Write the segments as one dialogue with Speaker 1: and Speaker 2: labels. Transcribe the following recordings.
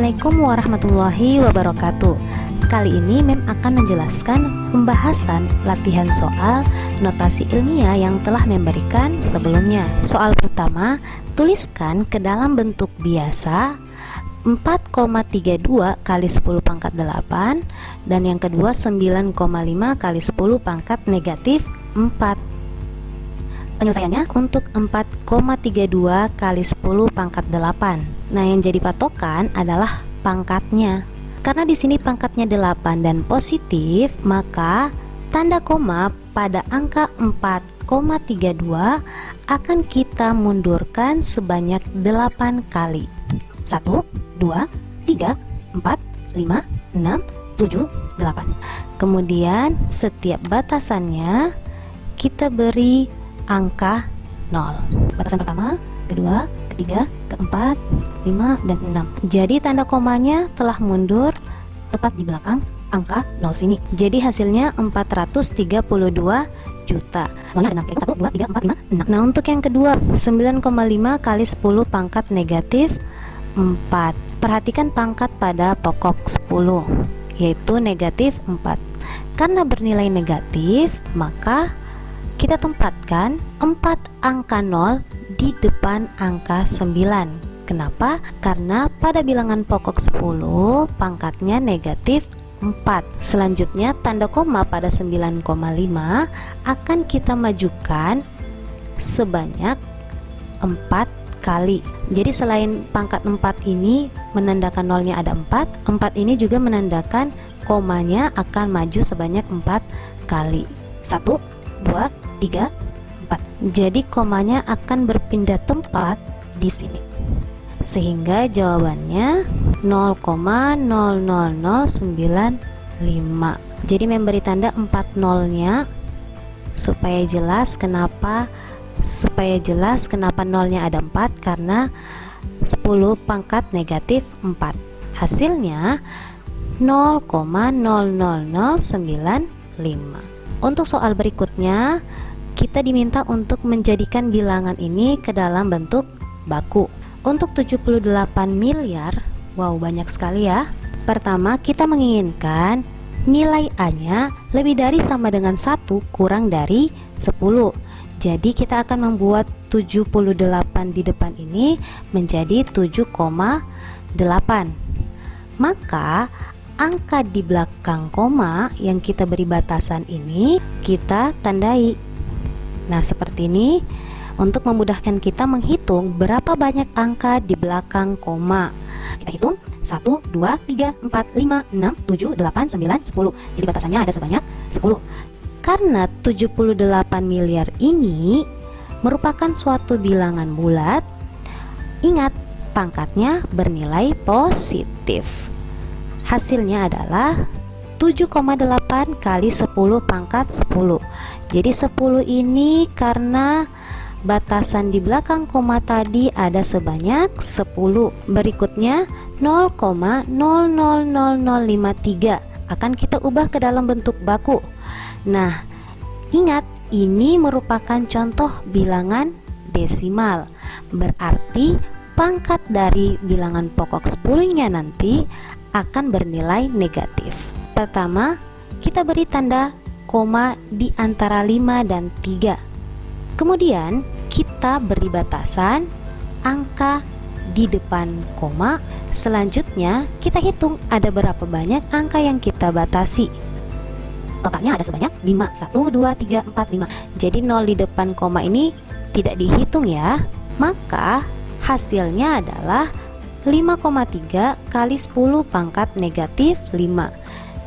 Speaker 1: Assalamualaikum warahmatullahi wabarakatuh. Kali ini Mem akan menjelaskan pembahasan latihan soal notasi ilmiah yang telah Mem berikan sebelumnya. Soal pertama, tuliskan ke dalam bentuk biasa 4,32 kali 10 pangkat 8, dan yang kedua 9,5 kali 10 pangkat negatif 4. Penyelesaiannya untuk 4,32 kali 10 pangkat 8. Nah, yang jadi patokan adalah pangkatnya. Karena di sini pangkatnya 8 dan positif, maka tanda koma pada angka 4,32 akan kita mundurkan sebanyak 8 kali. 1, 2, 3, 4, 5, 6, 7, 8. Kemudian setiap batasannya kita beri angka 0. Batasan pertama, kedua, ketiga, keempat, 5, dan 6. Jadi tanda komanya telah mundur tepat di belakang angka 0 sini. Jadi hasilnya 432 juta. Nolnya ada 6, 1, 2, 3, 4, 5, 6. Nah, untuk yang kedua 9,5 kali 10 pangkat negatif 4. Perhatikan pangkat pada pokok 10, yaitu negatif 4. Karena bernilai negatif, maka kita tempatkan 4 angka 0 di depan angka 9. Kenapa? Karena pada bilangan pokok 10 pangkatnya negatif 4. Selanjutnya tanda koma pada 9,5 akan kita majukan sebanyak 4 kali. Jadi selain pangkat 4 ini menandakan nolnya ada 4, 4 ini juga menandakan komanya akan maju sebanyak 4 kali. 1, 2, 3, 4. Jadi komanya akan berpindah tempat di sini, sehingga jawabannya 0,00095. Jadi memberi tanda 4 nolnya supaya jelas kenapa nolnya ada 4, karena 10 pangkat negatif 4. Hasilnya 0,00095. Untuk soal berikutnya, kita diminta untuk menjadikan bilangan ini ke dalam bentuk baku. Untuk 78 miliar, wow, banyak sekali ya. Pertama, kita menginginkan nilai A-nya lebih dari sama dengan 1 kurang dari 10. Jadi kita akan membuat 78 di depan ini menjadi 7,8. Maka angka di belakang koma yang kita beri batasan ini kita tandai. Nah, seperti ini untuk memudahkan kita menghitung berapa banyak angka di belakang koma. Kita hitung 1, 2, 3, 4, 5, 6, 7, 8, 9, 10. Jadi batasannya ada sebanyak 10. Karena 78 miliar ini merupakan suatu bilangan bulat, ingat pangkatnya bernilai positif. Hasilnya adalah 7,8 kali 10 pangkat 10. Jadi 10 ini karena batasan di belakang koma tadi ada sebanyak 10. Berikutnya 0,000053 akan kita ubah ke dalam bentuk baku. Nah, ingat ini merupakan contoh bilangan desimal. Berarti pangkat dari bilangan pokok 10-nya nanti akan bernilai negatif. Pertama, kita beri tanda koma di antara 5 dan 3. Kemudian kita beri batasan angka di depan koma. Selanjutnya kita hitung ada berapa banyak angka yang kita batasi. Totalnya ada sebanyak 5. 1, 2, 3, 4, 5. Jadi 0 di depan koma ini tidak dihitung ya. Maka hasilnya adalah 5,3 kali 10 pangkat negatif 5.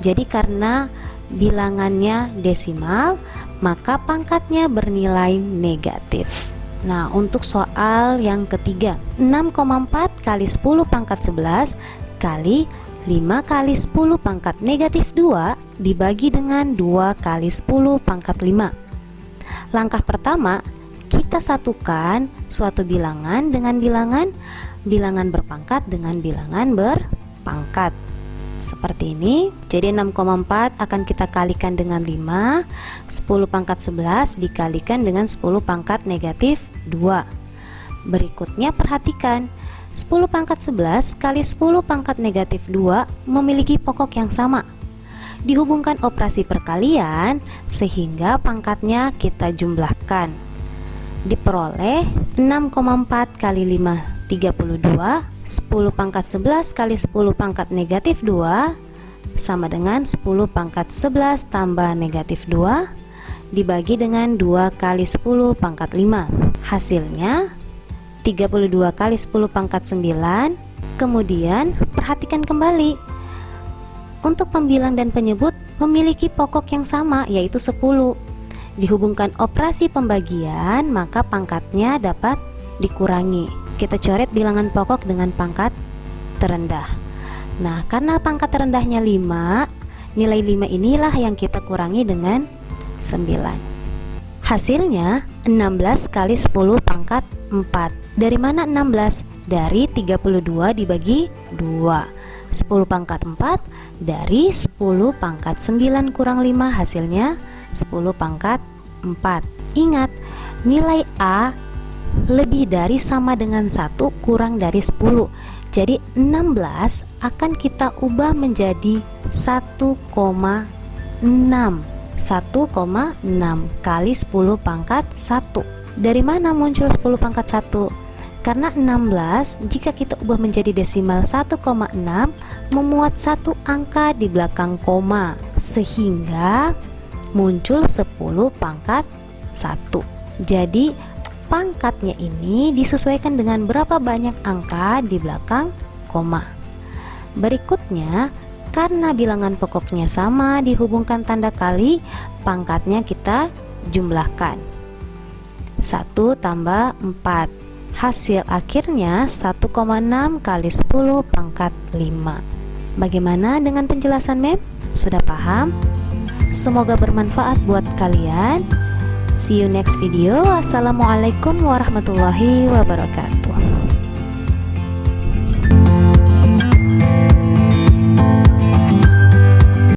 Speaker 1: Jadi karena bilangannya desimal, maka pangkatnya bernilai negatif. Nah, untuk soal yang ketiga, 6,4 kali 10 pangkat 11 kali 5 kali 10 pangkat negatif 2 dibagi dengan 2 kali 10 pangkat 5. Langkah pertama, kita satukan suatu bilangan dengan bilangan berpangkat dengan bilangan berpangkat. Seperti ini. Jadi 6,4 akan kita kalikan dengan 5. 10 pangkat 11 dikalikan dengan 10 pangkat negatif 2. Berikutnya perhatikan 10 pangkat 11 kali 10 pangkat negatif 2 memiliki pokok yang sama. Dihubungkan operasi perkalian sehingga pangkatnya kita jumlahkan. Diperoleh 6,4 kali 5 32. 10 pangkat 11 kali 10 pangkat negatif 2 sama dengan 10 pangkat 11 tambah negatif 2 dibagi dengan 2 kali 10 pangkat 5. Hasilnya 32 kali 10 pangkat 9. Kemudian perhatikan kembali, untuk pembilang dan penyebut memiliki pokok yang sama, yaitu 10. Dihubungkan operasi pembagian, maka pangkatnya dapat dikurangi. Kita coret bilangan pokok dengan pangkat terendah. Nah, karena pangkat terendahnya 5, nilai 5 inilah yang kita kurangi dengan 9. Hasilnya 16 kali 10 pangkat 4. Dari mana 16? Dari 32 dibagi 2. 10 pangkat 4 dari 10 pangkat 9 kurang 5, hasilnya 10 pangkat 4. Ingat, nilai A lebih dari sama dengan 1 kurang dari 10. Jadi 16 akan kita ubah menjadi 1,6. 1,6 kali 10 pangkat 1. Dari mana muncul 10 pangkat 1? Karena 16 jika kita ubah menjadi desimal 1,6 memuat satu angka di belakang koma, sehingga muncul 10 pangkat 1. Jadi pangkatnya ini disesuaikan dengan berapa banyak angka di belakang koma. Berikutnya, karena bilangan pokoknya sama dihubungkan tanda kali, pangkatnya kita jumlahkan. 1 tambah 4. Hasil akhirnya 1,6 kali 10 pangkat 5. Bagaimana dengan penjelasan Mem? Sudah paham? Semoga bermanfaat buat kalian. See you next video. Assalamualaikum warahmatullahi wabarakatuh.